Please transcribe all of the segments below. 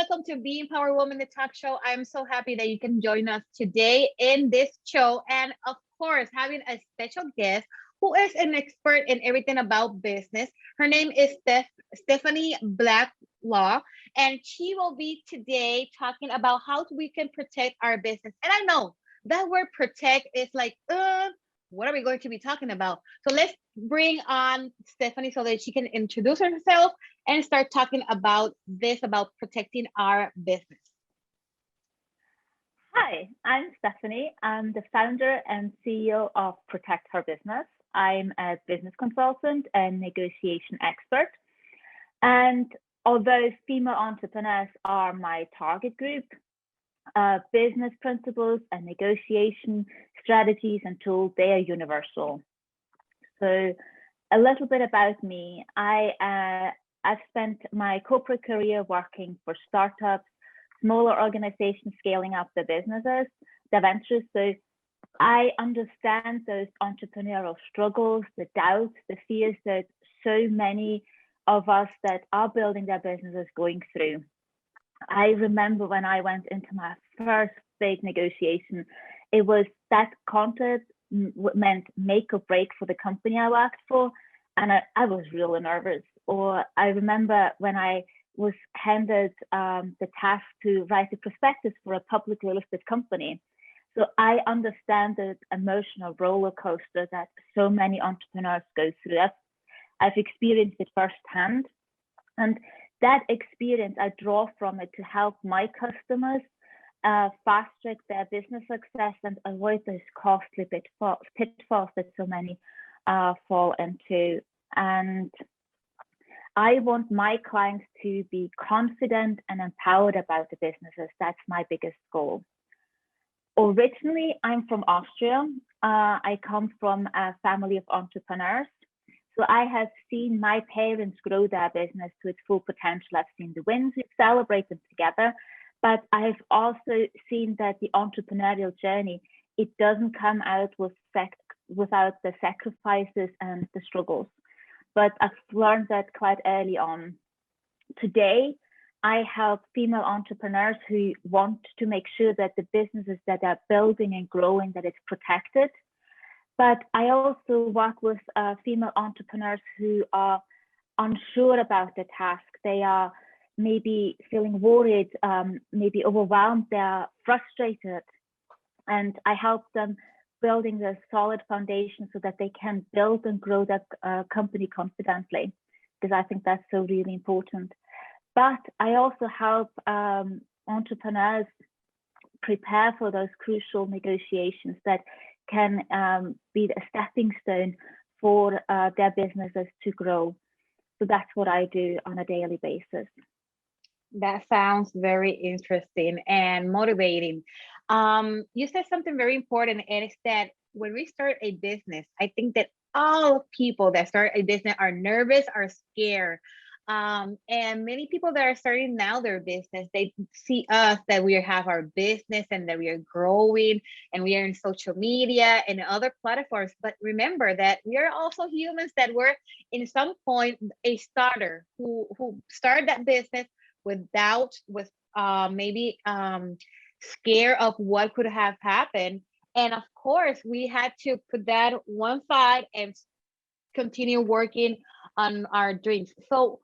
welcome to Being Power Woman, the talk show. I'm so happy that you can join us today in this show. And of course, having a special guest who is an expert in everything about business. Her name is Stefanie Blacklaw, and she will be today talking about how we can protect our business. And I know that word protect is like, what are we going to be talking about? So let's bring on Stefanie so that she can introduce herself and start talking about this, about protecting our business. Hi, I'm Stefanie. I'm the founder and CEO of Protect Her Business. I'm a business consultant and negotiation expert. And although female entrepreneurs are my target group, business principles and negotiation strategies and tools, they are universal. So a little bit about me. I've spent my corporate career working for startups, smaller organizations scaling up their businesses, their ventures. So I understand those entrepreneurial struggles, the doubts, the fears that so many of us that are building their businesses going through. I remember when I went into my first big negotiation, it was that contract meant make or break for the company I worked for. And I was really nervous. Or I remember when I was handed the task to write a prospectus for a publicly listed company. So I understand the emotional roller coaster that so many entrepreneurs go through. I've experienced it firsthand. And that experience, I draw from it to help my customers fast track their business success and avoid those costly pitfalls that so many fall into. And I want my clients to be confident and empowered about the businesses. That's my biggest goal. Originally, I'm from Austria. I come from a family of entrepreneurs. So I have seen my parents grow their business to its full potential. I've seen the wins, we celebrate them together. But I've also seen that the entrepreneurial journey, it doesn't come out without the sacrifices and the struggles. But I've learned that quite early on. Today, I help female entrepreneurs who want to make sure that the businesses that they're building and growing, that it's protected. But I also work with female entrepreneurs who are unsure about the task. They are maybe feeling worried, maybe overwhelmed, they're frustrated. And I help them building a solid foundation so that they can build and grow that company confidently, because I think that's so really important. But I also help entrepreneurs prepare for those crucial negotiations that can be a stepping stone for their businesses to grow. So that's what I do on a daily basis. That sounds very interesting and motivating. You said something very important, and it's that when we start a business, I think that all people that start a business are nervous, are scared. And many people that are starting now their business, they see us that we have our business and that we are growing and we are in social media and other platforms. But remember that we are also humans that were in some point a starter who started that business with doubt, with maybe scare of what could have happened. And of course, we had to put that one side and continue working on our dreams. So,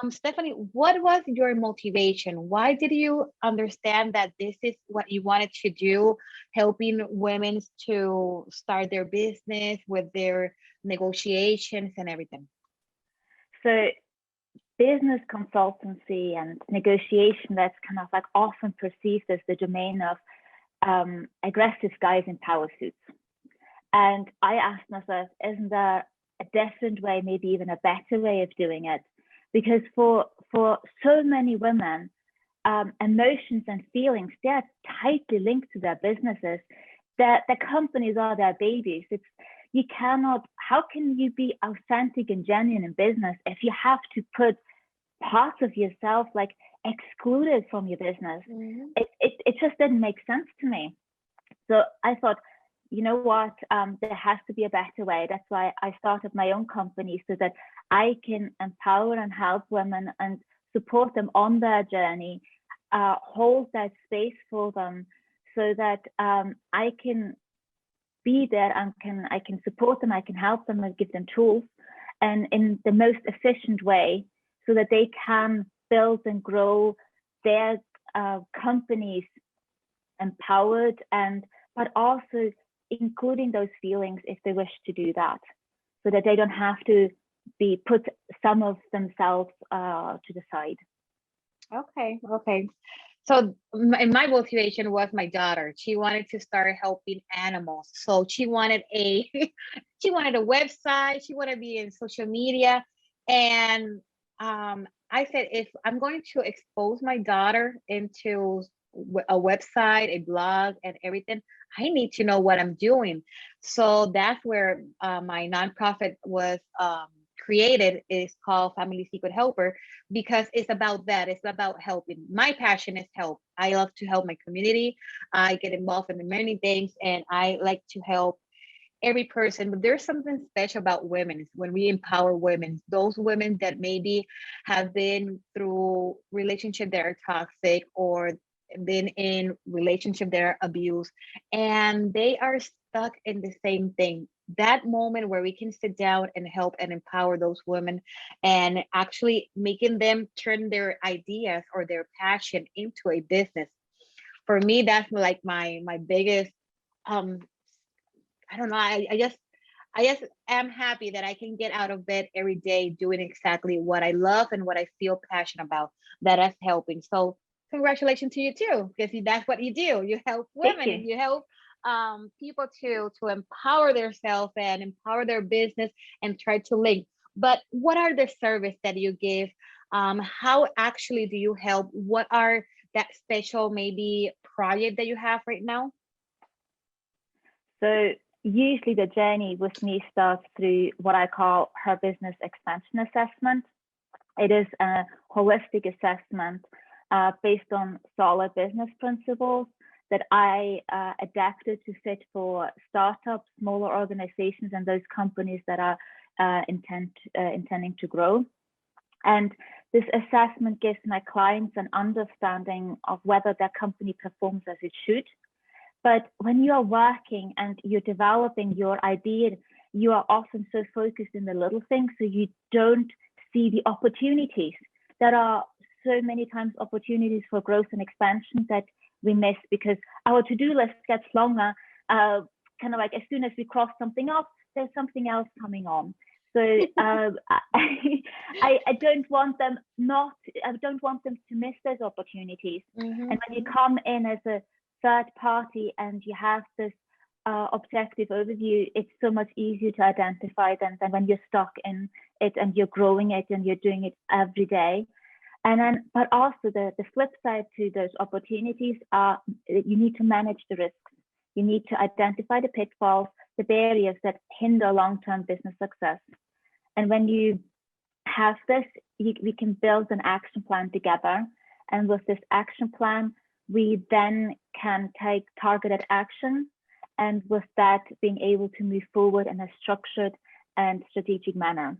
Stefanie, what was your motivation? Why did you understand that this is what you wanted to do, helping women to start their business with their negotiations and everything? So business consultancy and negotiation, that's kind of like often perceived as the domain of aggressive guys in power suits. And I asked myself, isn't there a different way, maybe even a better way of doing it? Because for so many women, emotions and feelings, they're tightly linked to their businesses. Their companies are their babies. You cannot, how can you be authentic and genuine in business if you have to put parts of yourself like excluded from your business? Mm-hmm. It just didn't make sense to me. So I thought, you know what, there has to be a better way. That's why I started my own company, so that I can empower and help women and support them on their journey, hold that space for them so that I can be there and I can support them, I can help them and give them tools and in the most efficient way so that they can build and grow their companies empowered but also including those feelings if they wish to do that, so that they don't have to put some of themselves to the side. Okay. So my motivation was my daughter. She wanted to start helping animals. So she wanted a she wanted a website. She wanted to be in social media. And I said, if I'm going to expose my daughter into a website, a blog, and everything, I need to know what I'm doing. So that's where my nonprofit was created. Is called Family Secret Helper, because it's about that. It's about helping. My passion is help. I love to help my community. I get involved in many things, and I like to help every person. But there's something special about women when we empower women, those women that maybe have been through relationship that are toxic or been in relationship that are abused, and they are stuck in the same thing. That moment where we can sit down and help and empower those women and actually making them turn their ideas or their passion into a business. For me, that's like my biggest I don't know. I just am happy that I can get out of bed every day doing exactly what I love and what I feel passionate about. That is helping. So congratulations to you too, because that's what you do. You help Thank women. you. You help people to empower themselves and empower their business and try to link. But what are the service that you give? How actually do you help? What are that special maybe project that you have right now? So usually the journey with me starts through what I call her business expansion assessment. It is a holistic assessment based on solid business principles that I adapted to fit for startups, smaller organizations, and those companies that are intending to grow. And this assessment gives my clients an understanding of whether their company performs as it should. But when you are working and you're developing your idea, you are often so focused in the little things, so you don't see the opportunities. There are so many times opportunities for growth and expansion that we miss because our to-do list gets longer. Kind of like as soon as we cross something off, there's something else coming on. So I don't want them to miss those opportunities. Mm-hmm. And when you come in as a third party and you have this objective overview, it's so much easier to identify than when you're stuck in it and you're growing it and you're doing it every day. And then, but also the flip side to those opportunities are you need to manage the risks. You need to identify the pitfalls, the barriers that hinder long-term business success. And when you have this, we can build an action plan together. And with this action plan, we then can take targeted action. And with that, being able to move forward in a structured and strategic manner.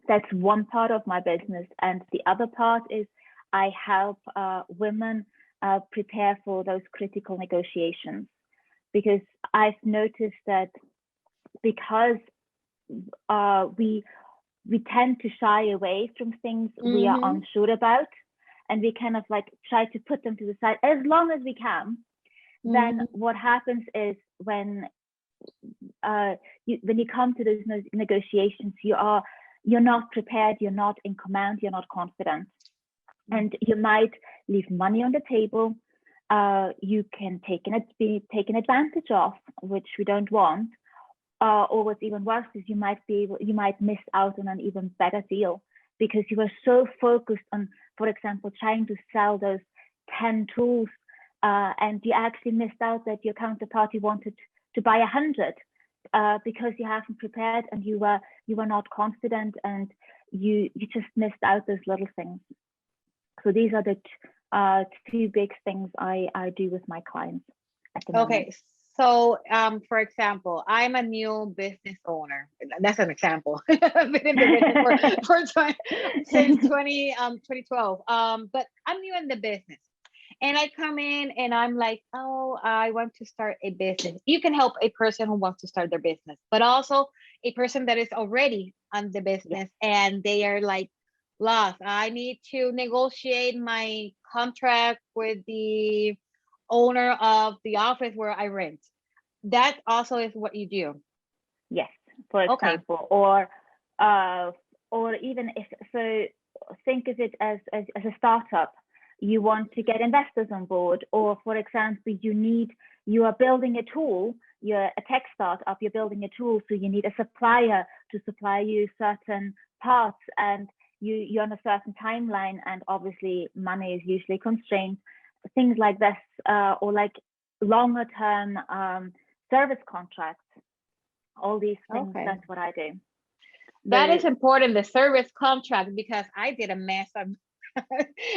That's one part of my business. And the other part is I help women prepare for those critical negotiations. Because I've noticed that because we tend to shy away from things we are unsure about, and we kind of like try to put them to the side as long as we can. Then what happens is when you come to those negotiations, you're not prepared, you're not in command, you're not confident, and you might leave money on the table. You can be taken advantage of, which we don't want. Or what's even worse is you might miss out on an even better deal because you were so focused on, for example, trying to sell those 10 tools, and you actually missed out that your counterparty wanted to buy 100 because you haven't prepared and you were not confident, and you just missed out those little things. So these are the two big things I do with my clients at the moment. Okay. So, for example, I'm a new business owner. That's an example. I've been in the business since 2012. But I'm new in the business. and I come in and I'm like, oh, I want to start a business. You can help a person who wants to start their business, but also a person that is already on the Yeah. business and they are like lost. I need to negotiate my contract with the owner of the office where I rent. That also is what you do. Yes, for Okay. example, uh, or even if so, think of it as a startup. You want to get investors on board, or for example, you are building a tool. You're a tech startup. You're building a tool, so you need a supplier to supply you certain parts, and you're on a certain timeline, and obviously money is usually constrained. Things like this, or like longer term service contracts, all these things. Okay. That's what I do. That So is important, the service contract, because I did a mess of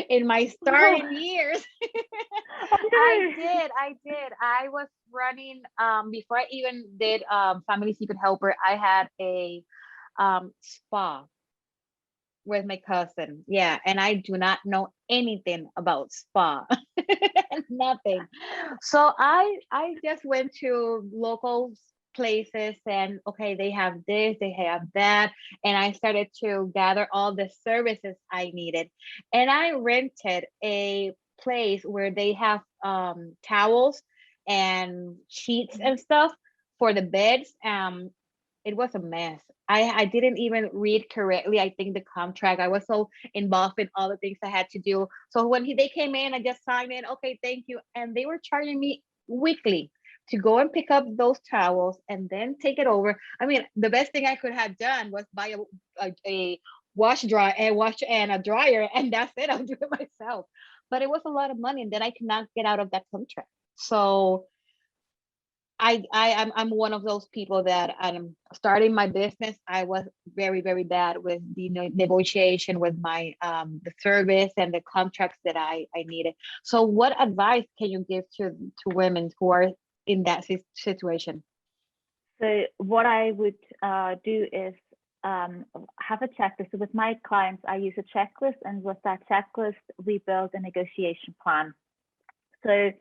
in my starting years. oh no. I did. I was running before I even did Family Secret Helper, I had a spa with my cousin. Yeah, and I do not know anything about spa. Nothing. So I just went to local places and okay, they have this, they have that, and I started to gather all the services I needed. And I rented a place where they have towels and sheets and stuff for the beds. It was a mess. I didn't even read correctly. I think the contract. I was so involved in all the things I had to do. So when they came in, I just signed in. Okay, thank you. And they were charging me weekly to go and pick up those towels and then take it over. I mean, the best thing I could have done was buy a wash and a dryer, and that's it. I'll do it myself. But it was a lot of money, and then I could not get out of that contract. So I'm one of those people that I'm starting my business. I was very bad with the negotiation with my the service and the contracts that I needed. So what advice can you give to women who are in that situation? So what I would do is have a checklist. So with my clients, I use a checklist, and with that checklist, we build a negotiation plan. So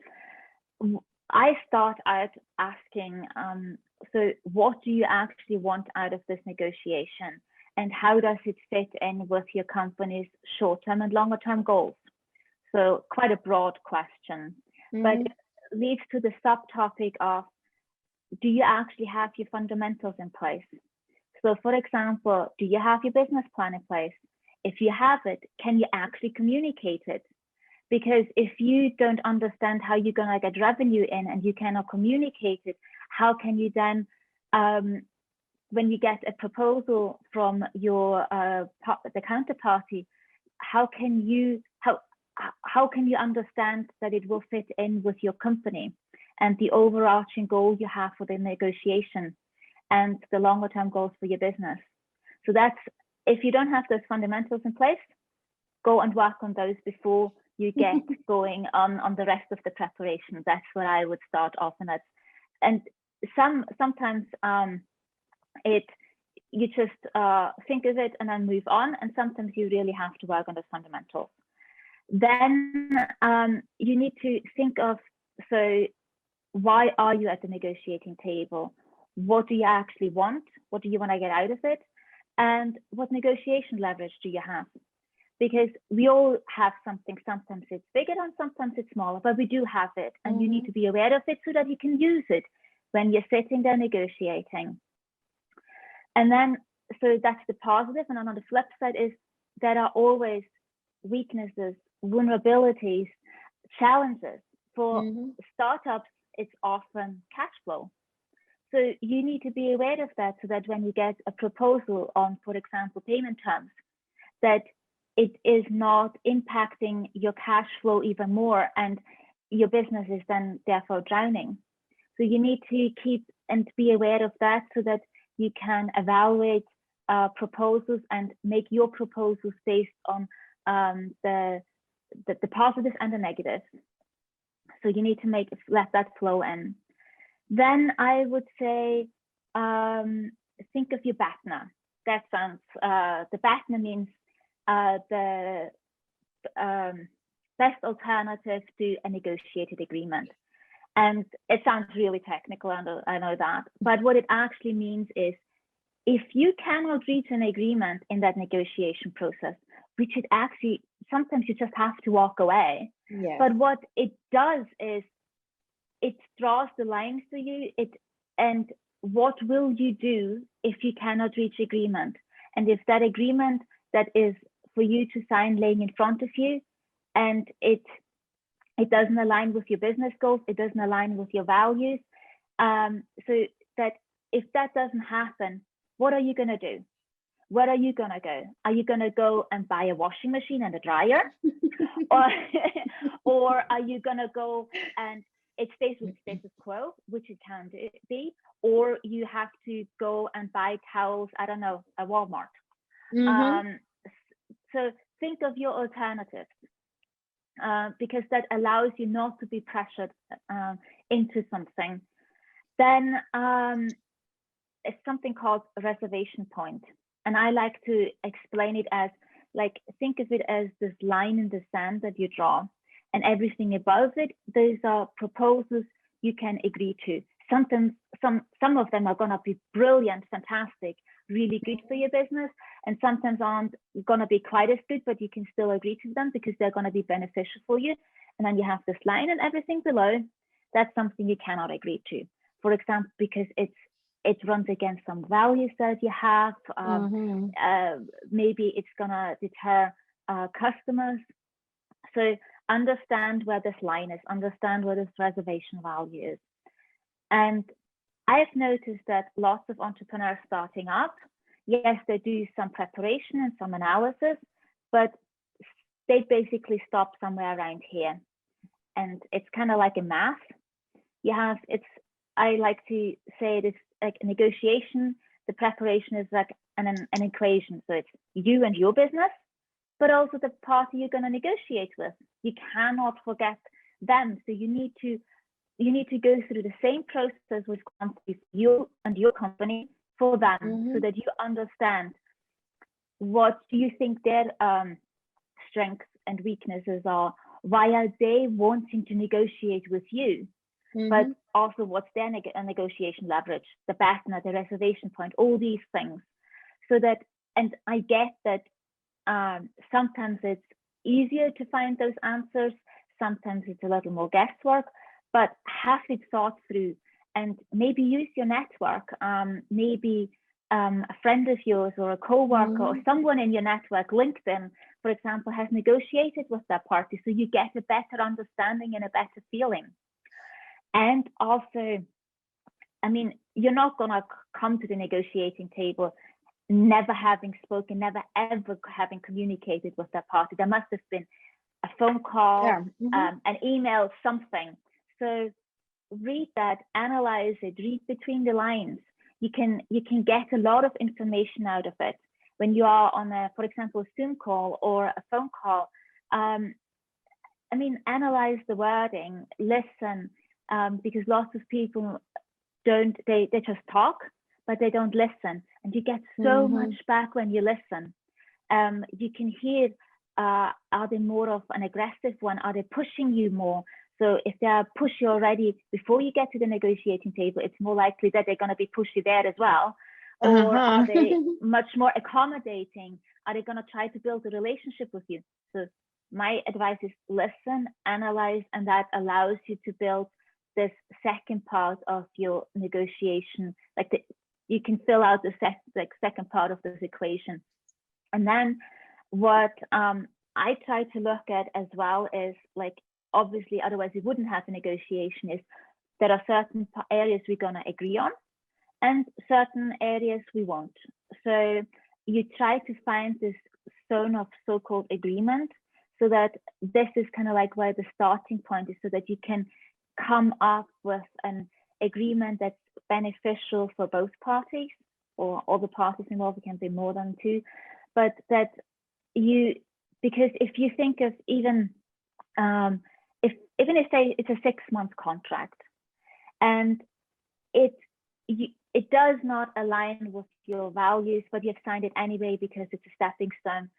I start out asking, so what do you actually want out of this negotiation? And how does it fit in with your company's short-term and longer-term goals? So quite a broad question, but it leads to the subtopic of, do you actually have your fundamentals in place? So for example, do you have your business plan in place? If you have it, can you actually communicate it? Because if you don't understand how you're going to get revenue in and you cannot communicate it, how can you then, when you get a proposal from your the counterparty, how can you understand that it will fit in with your company and the overarching goal you have for the negotiation and the longer term goals for your business? So that's, if you don't have those fundamentals in place, go and work on those before you get going on the rest of the preparation. That's what I would start off. And sometimes you just think of it and then move on, and sometimes you really have to work on the fundamentals. Then you need to think of, so why are you at the negotiating table? What do you actually want? What do you want to get out of it? And what negotiation leverage do you have? Because we all have something. Sometimes it's bigger and sometimes it's smaller, but we do have it, and you need to be aware of it so that you can use it when you're sitting there negotiating. And then, so that's the positive. And then on the flip side is there are always weaknesses, vulnerabilities, challenges. For startups, it's often cash flow. So you need to be aware of that, so that when you get a proposal on, for example, payment terms, that it is not impacting your cash flow even more, and your business is then therefore drowning. So you need to keep and be aware of that, so that you can evaluate proposals and make your proposals based on the positives and the negatives. So you need to let that flow in. Then I would say, think of your BATNA. That sounds, the BATNA means best alternative to a negotiated agreement. And it sounds really technical, and I know that, but what it actually means is, if you cannot reach an agreement in that negotiation process, which it actually, sometimes you just have to walk away. Yes. But what it does is it draws the lines for you. And what will you do if you cannot reach agreement? And if that agreement that is for you to sign laying in front of you, and it doesn't align with your business goals, it doesn't align with your values, so that if that doesn't happen, what are you going to do? Where are you going to go? Are you going to go and buy a washing machine and a dryer? or are you going to go and it stays with status quo, which it can be, or you have to go and buy towels, I don't know, at Walmart. So think of your alternatives, because that allows you not to be pressured into something. Then it's something called a reservation point. And I like to explain it as, like, think of it as this line in the sand that you draw, and everything above it, those are proposals you can agree to. Sometimes some of them are going to be brilliant, fantastic, really good for your business, and sometimes aren't going to be quite as good, but you can still agree to them because they're going to be beneficial for you. And then you have this line, and everything below, that's something you cannot agree to. For example, because it runs against some values that you have. Maybe it's going to deter customers. So understand where this line is, understand where this reservation value is. And I've noticed that lots of entrepreneurs starting up, yes, they do some preparation and some analysis, but they basically stop somewhere around here. And it's kind of like a math. I like to say it's like a negotiation. The preparation is like an equation. So it's you and your business, but also the party you're going to negotiate with. You cannot forget them. So you need to go through the same process with you and your company for them, so that you understand what do you think their strengths and weaknesses are. Why are they wanting to negotiate with you? But also what's their negotiation leverage, the partner, the reservation point, all these things. So that, and I get that sometimes it's easier to find those answers, sometimes it's a little more guesswork, but have it thought through, and maybe use your network. Maybe a friend of yours or a co-worker or someone in your network, LinkedIn, for example, has negotiated with that party, so you get a better understanding and a better feeling. And also, I mean, you're not going to come to the negotiating table never having spoken, never ever having communicated with that party. There must have been a phone call, an email, something. So read that, analyze it, read between the lines. You can get a lot of information out of it when you are on a, for example, a Zoom call or a phone call. I mean, analyze the wording, listen. Because lots of people they just talk, but they don't listen, and you get so much back when you listen. You can hear, are they more of an aggressive one? Are they pushing you more? So if they are push you already before you get to the negotiating table, it's more likely that they're going to be pushy there as well. Or are they much more accommodating? Are they going to try to build a relationship with you? So my advice is listen, analyze, and that allows you to build this second part of your negotiation. You can fill out the second part of this equation. And then what I try to look at as well is, like, obviously, otherwise we wouldn't have a negotiation, is there are certain areas we're going to agree on and certain areas we won't. So you try to find this zone of so-called agreement, so that this is kind of like where the starting point is, so that you can come up with an agreement that's beneficial for both parties, or all the parties involved. It can be more than two, but that because if you think of even if say it's a 6-month contract and it does not align with your values, but you've signed it anyway because it's a stepping stone,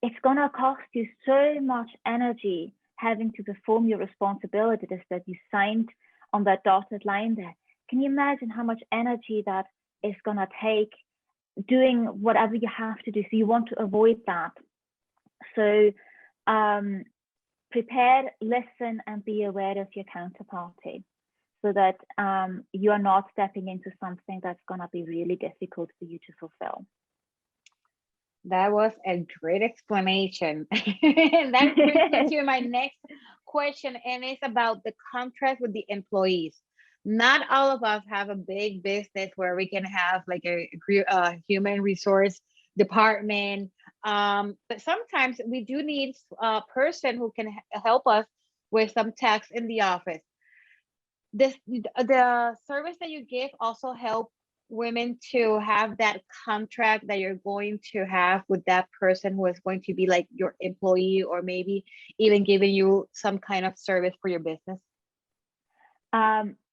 it's going to cost you so much energy having to perform your responsibilities that you signed on that dotted line there. Can you imagine how much energy that is going to take doing whatever you have to do? So you want to avoid that. So prepare, listen, and be aware of your counterparty, so that you are not stepping into something that's going to be really difficult for you to fulfill. That was a great explanation. That brings me to my next question, and it's about the contract with the employees. Not all of us have a big business where we can have like a human resource department, but sometimes we do need a person who can help us with some tasks in the office. The service that you give also help women to have that contract that you're going to have with that person who is going to be like your employee, or maybe even giving you some kind of service for your business?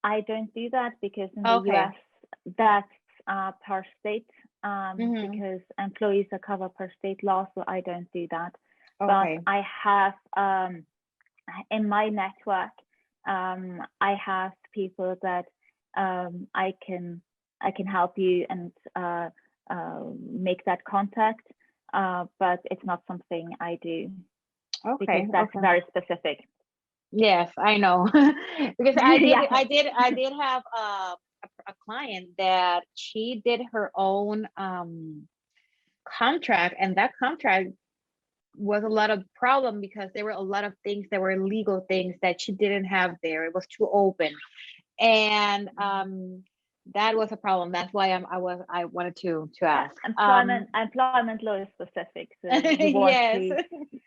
I don't do that, because in the Okay. US, that's per state, Mhm. because employees are covered per state law, so I don't do that. Okay. But I have, in my network, I have people that I can help you and make that contact, but it's not something I do, because Okay. that's Okay. very specific. Yes, I know. Because Yeah. I did have a client that she did her own contract, and that contract was a lot of problem because there were a lot of things that were legal things that she didn't have there. It was too open, and that was a problem. That's why I wanted to ask. Employment law is specific, so you want Yes, to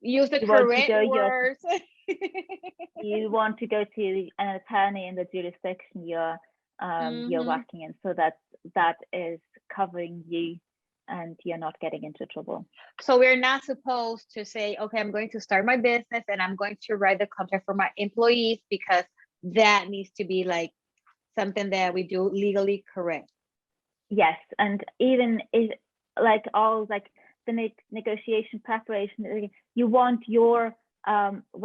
use the you want to correct go words. you want to go to an attorney in the jurisdiction you're Mhm. working in, so that is covering you and you're not getting into trouble. So we're not supposed to say, okay, I'm going to start my business and I'm going to write the contract for my employees, because that needs to be like something that we do legally correct. Yes, and even is like all like the negotiation preparation, you want your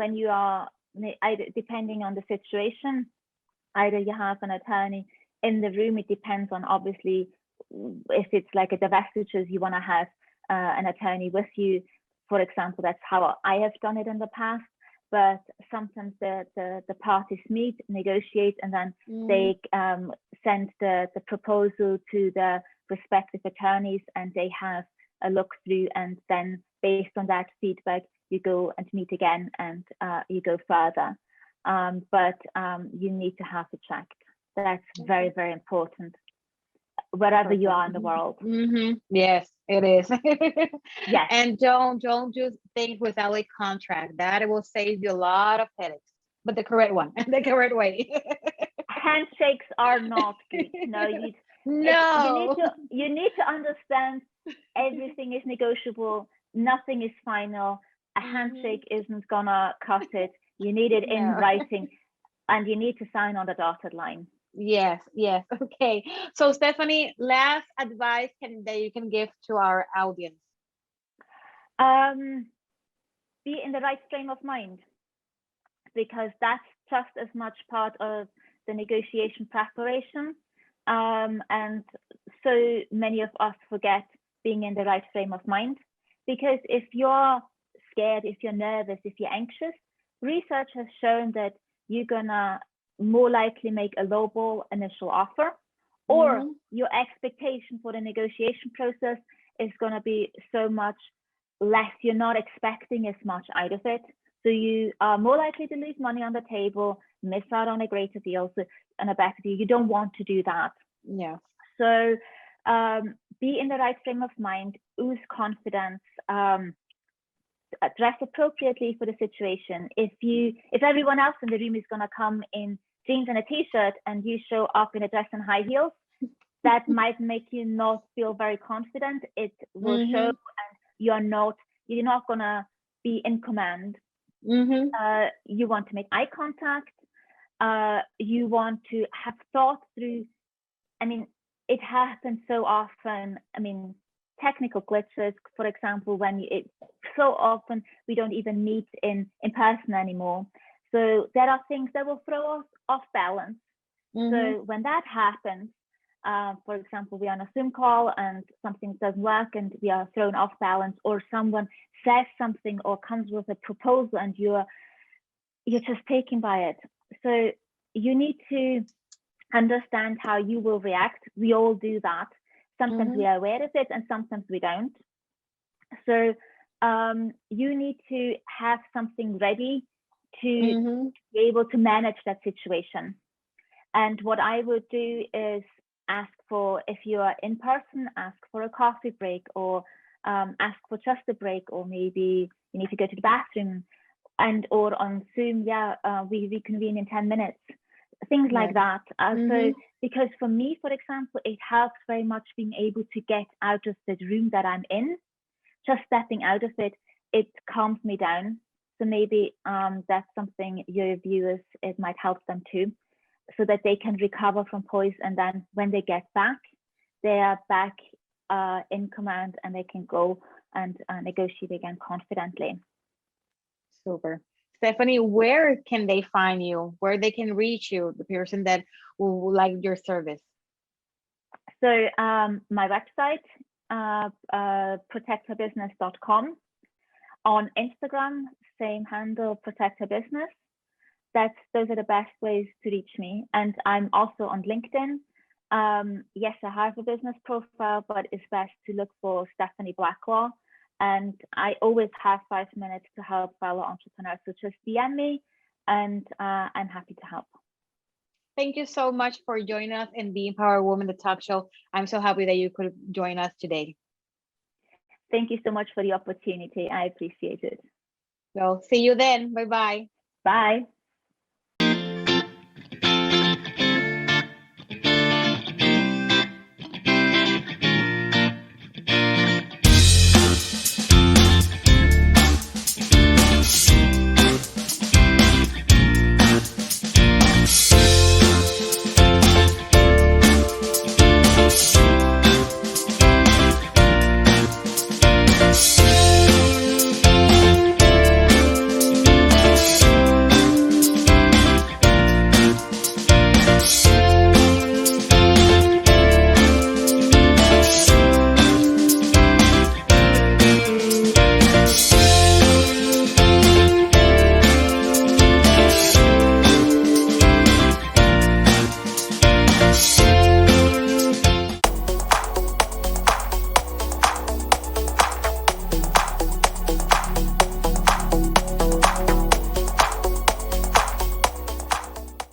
when you are either, depending on the situation, either you have an attorney in the room. It depends on, obviously, if it's like a divestitures, you want to have an attorney with you. For example, that's how I have done it in the past. But sometimes the parties meet, negotiate, and then they send the proposal to the respective attorneys, and they have a look through, and then based on that feedback, you go and meet again, and you go further. But you need to have it checked. That's very, very important, wherever you are in the world. Yes, it is. Yes. And don't do things without a contract. That will save you a lot of headaches, but the correct one, the correct way. Handshakes are not good. No, No. you need to understand everything is negotiable. Nothing is final. A handshake isn't gonna cut it. You need it in writing, and you need to sign on the dotted line. Yes. Okay. So Stefanie, last advice that you can give to our audience. Be in the right frame of mind, because that's just as much part of the negotiation preparation. And so many of us forget being in the right frame of mind, because if you're scared, if you're nervous, if you're anxious, research has shown that you're gonna more likely make a lowball initial offer, or your expectation for the negotiation process is gonna be so much less. You're not expecting as much out of it. So you are more likely to leave money on the table, miss out on a greater deal, and a better deal. You don't want to do that. Yeah. So be in the right frame of mind, ooze confidence, dress appropriately for the situation. If everyone else in the room is gonna come in jeans and a t-shirt, and you show up in a dress and high heels, that might make you not feel very confident. It will show, and you're not gonna be in command. You want to make eye contact. You want to have thought through. I mean, it happens so often. I mean, technical glitches, for example, when so often we don't even meet in person anymore. So there are things that will throw us off balance. So when that happens, for example, we're on a Zoom call and something doesn't work and we are thrown off balance, or someone says something or comes with a proposal and you're just taken by it. So you need to understand how you will react. We all do that. Sometimes we are aware of it and sometimes we don't. So you need to have something ready to be able to manage that situation. And what I would do is ask for, if you are in person, ask for a coffee break, or ask for just a break, or maybe you need to go to the bathroom, and or on Zoom, we reconvene in 10 minutes, things like that. So because for me, for example, it helps very much being able to get out of the room that I'm in. Just stepping out of it, it calms me down. So maybe that's something your viewers, it might help them too, so that they can recover from poise, and then when they get back, they are back in command and they can go and negotiate again confidently. Super. Stefanie, where can they find you? Where they can reach you, the person that will like your service? So my website, protectherbusiness.com. On Instagram, same handle, protectherbusiness. Those are the best ways to reach me. And I'm also on LinkedIn. Yes, I have a business profile, but it's best to look for Stefanie Blacklaw. And I always have 5 minutes to help fellow entrepreneurs. So just DM me and I'm happy to help. Thank you so much for joining us in the Empower Woman, the talk show. I'm so happy that you could join us today. Thank you so much for the opportunity. I appreciate it. So see you then. Bye-bye. Bye.